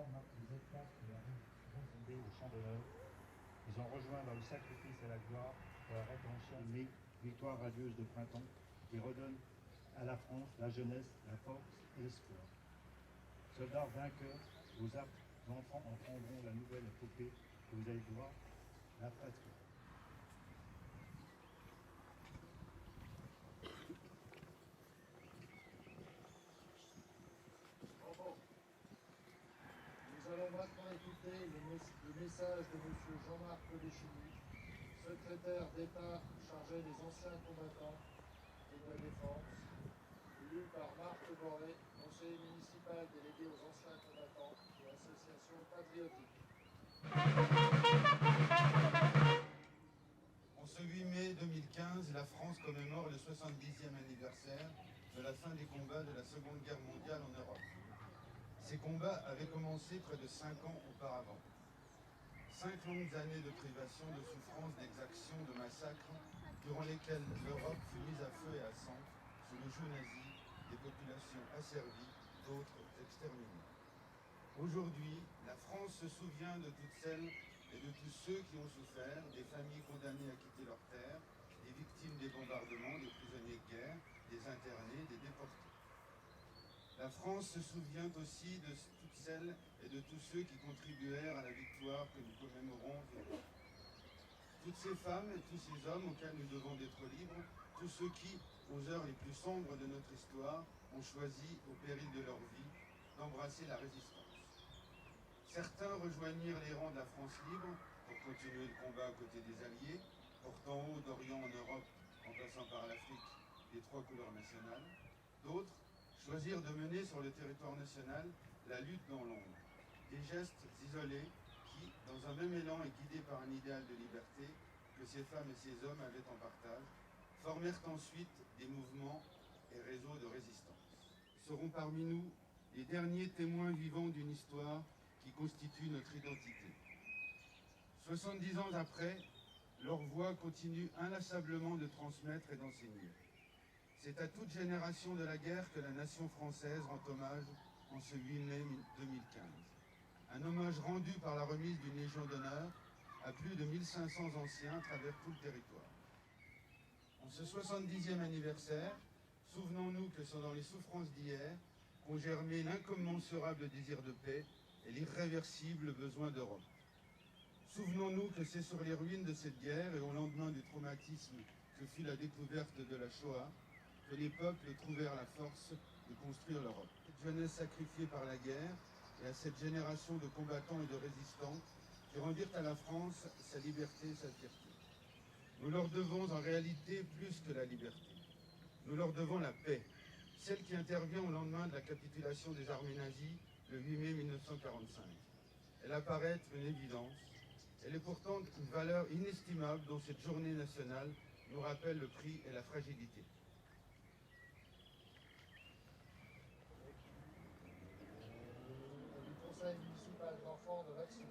départ marque les étapes de la renommée au champ d'honneur. Ils ont rejoint dans le sacrifice et la gloire pour la rétention d'une victoire radieuse de printemps qui redonne à la France la jeunesse, la force et l'espoir. Soldats vainqueurs, vos enfants en prendront la nouvelle épopée que vous avez droit, la patrie. Nous allons maintenant écouter le message de M. Jean-Marc Todeschini, secrétaire d'État chargé des anciens combattants et de la défense, lu par Marc Boré, conseiller municipal délégué aux anciens combattants et association patriotique. En ce 8 mai 2015, la France commémore le 70e anniversaire de la fin des combats de la Seconde Guerre mondiale en Europe. Ces combats avaient commencé près de 5 ans auparavant. 5 longues années de privation, de souffrance, d'exactions, de massacres, durant lesquelles l'Europe fut mise à feu et à sang sous le joug nazi, des populations asservies, d'autres exterminées. Aujourd'hui, la France se souvient de toutes celles et de tous ceux qui ont souffert, des familles condamnées à quitter leur terre, des victimes des bombardements, des prisonniers de guerre, des internés, des déportés. La France se souvient aussi de toutes celles et de tous ceux qui contribuèrent à la victoire que nous commémorons aujourd'hui. Toutes ces femmes et tous ces hommes auxquels nous devons d'être libres, tous ceux qui, aux heures les plus sombres de notre histoire, ont choisi, au péril de leur vie, d'embrasser la résistance. Certains rejoignirent les rangs de la France libre pour continuer le combat aux côtés des Alliés, portant haut d'Orient en Europe, en passant par l'Afrique, les 3 couleurs nationales. D'autres choisirent de mener sur le territoire national la lutte dans l'ombre. Des gestes isolés qui, dans un même élan et guidés par un idéal de liberté que ces femmes et ces hommes avaient en partage, formèrent ensuite des mouvements et réseaux de résistance. Seront parmi nous les derniers témoins vivants d'une histoire qui constitue notre identité. 70 ans après, leur voix continue inlassablement de transmettre et d'enseigner. C'est à toute génération de la guerre que la nation française rend hommage en ce 8 mai 2015. Un hommage rendu par la remise d'une Légion d'honneur à plus de 1500 anciens à travers tout le territoire. En ce 70e anniversaire, souvenons-nous que c'est dans les souffrances d'hier qu'ont germé l'incommensurable désir de paix et l'irréversible besoin d'Europe. Souvenons-nous que c'est sur les ruines de cette guerre et au lendemain du traumatisme que fut la découverte de la Shoah que les peuples trouvèrent la force de construire l'Europe. Cette jeunesse sacrifiée par la guerre et à cette génération de combattants et de résistants qui rendirent à la France sa liberté et sa fierté. Nous leur devons en réalité plus que la liberté. Nous leur devons la paix, celle qui intervient au lendemain de la capitulation des armées nazies le 8 mai 1945. Elle apparaît être une évidence. Elle est pourtant une valeur inestimable dont cette journée nationale nous rappelle le prix et la fragilité. Du conseil municipal d'enfants de Vaxou.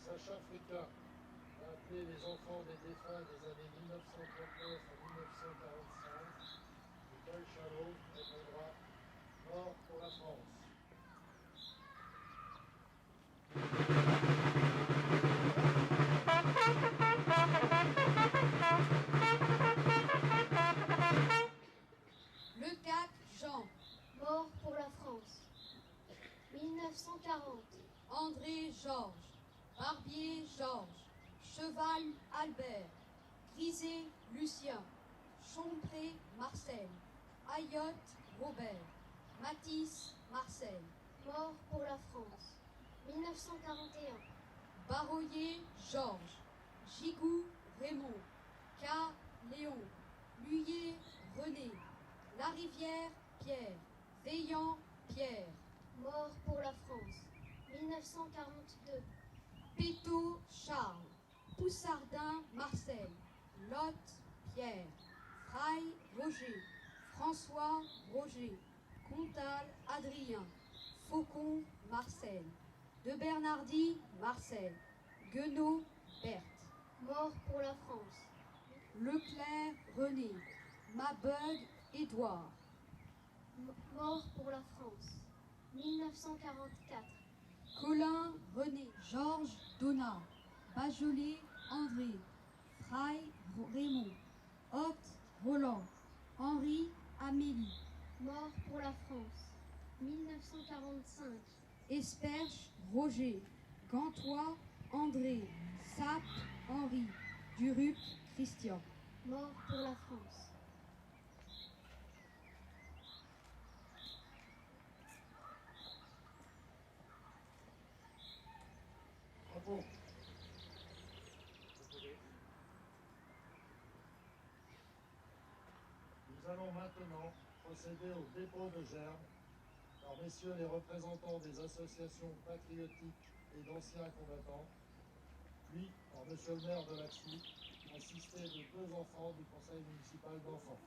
Sacha Frica a appelé les enfants des défunts des années 1939 à 1945. Nicole Chalot répondra « Mort pour la France ». Le 4 Jean. Mort pour la France. 1940. André Georges. Barbier Georges. Cheval Albert. Grisé Lucien. Chompré Marcel. Ayotte Robert. Matisse Marcel. Mort pour la France. 1941. Baroyer Georges. Gigou Raymond. K. Léon, Luyer, René, Larivière, Pierre, Veillant, Pierre, Mort pour la France. 1942. Pétot, Charles, Poussardin, Marcel, Lotte, Pierre, Fraille, Roger, François, Roger, Comtal, Adrien, Faucon, Marcel, de Bernardi, Marcel, Guenot, Berthe, Mort pour la France. Leclerc, René, Mabeug, Édouard, Mort pour la France. 1944. Colin, René, Georges, Donat, Bajolet, André, Fraille, Raymond, Hôte, Roland, Henri, Amélie, Mort pour la France. 1945. Esperche, Roger, Gantois, André, Sape, Henri, Durup, Christian. Mort pour la France. Bravo. Nous allons maintenant procéder au dépôt de gerbes par messieurs les représentants des associations patriotiques et d'anciens combattants, puis par monsieur le maire de Laxou, assisté de 2 enfants du conseil municipal d'enfants.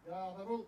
Garde à vous.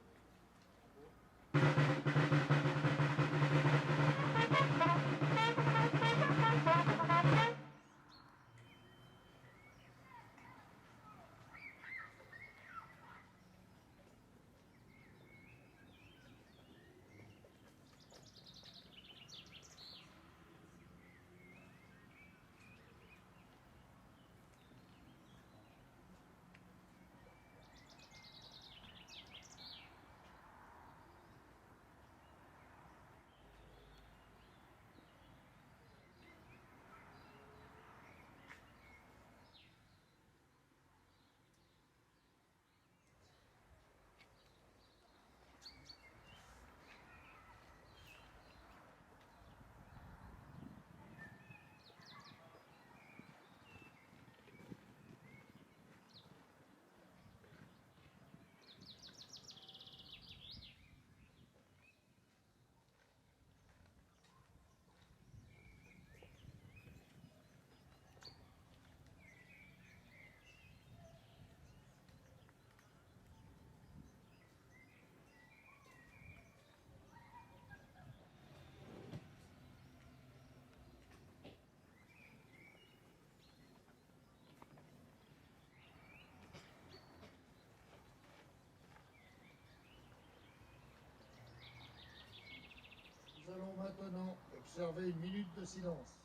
Nous allons maintenant observer une minute de silence.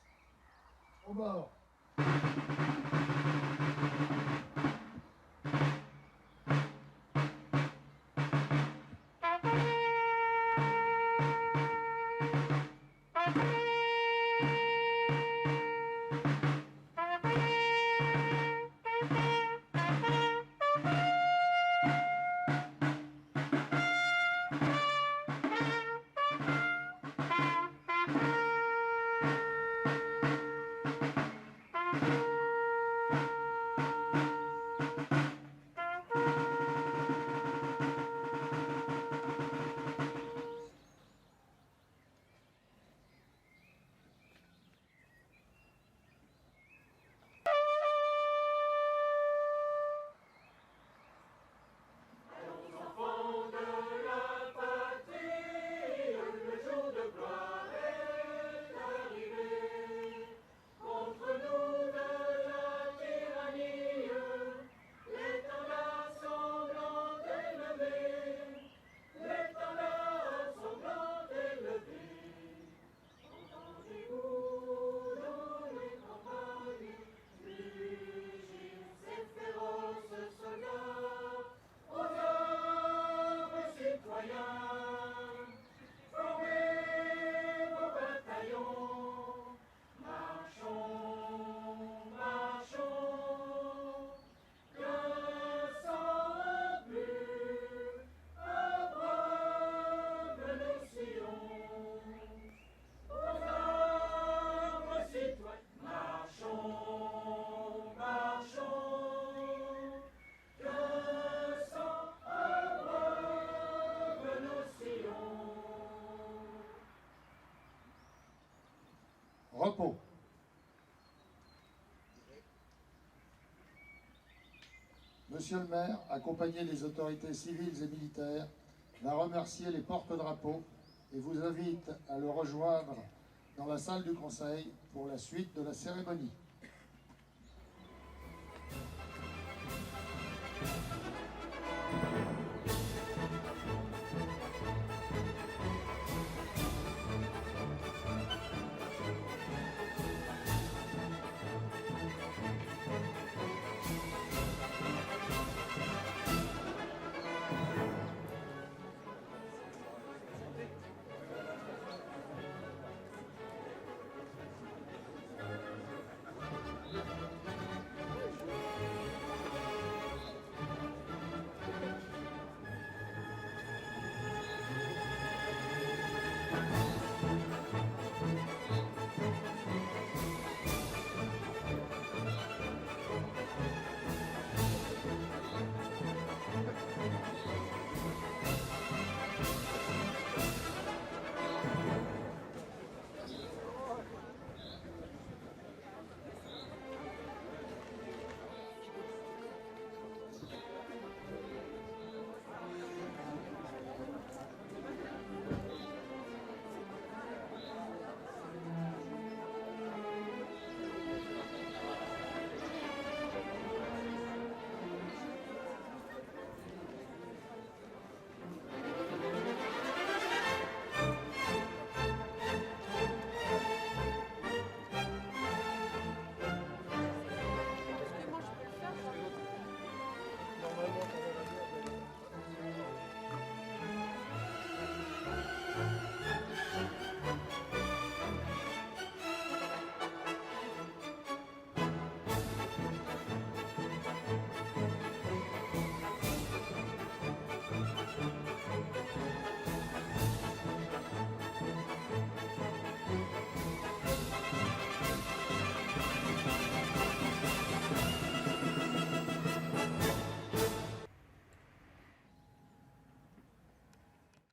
Au mort. Contre nous de Monsieur le maire, accompagné des autorités civiles et militaires, va remercier les porte-drapeaux et vous invite à le rejoindre dans la salle du Conseil pour la suite de la cérémonie.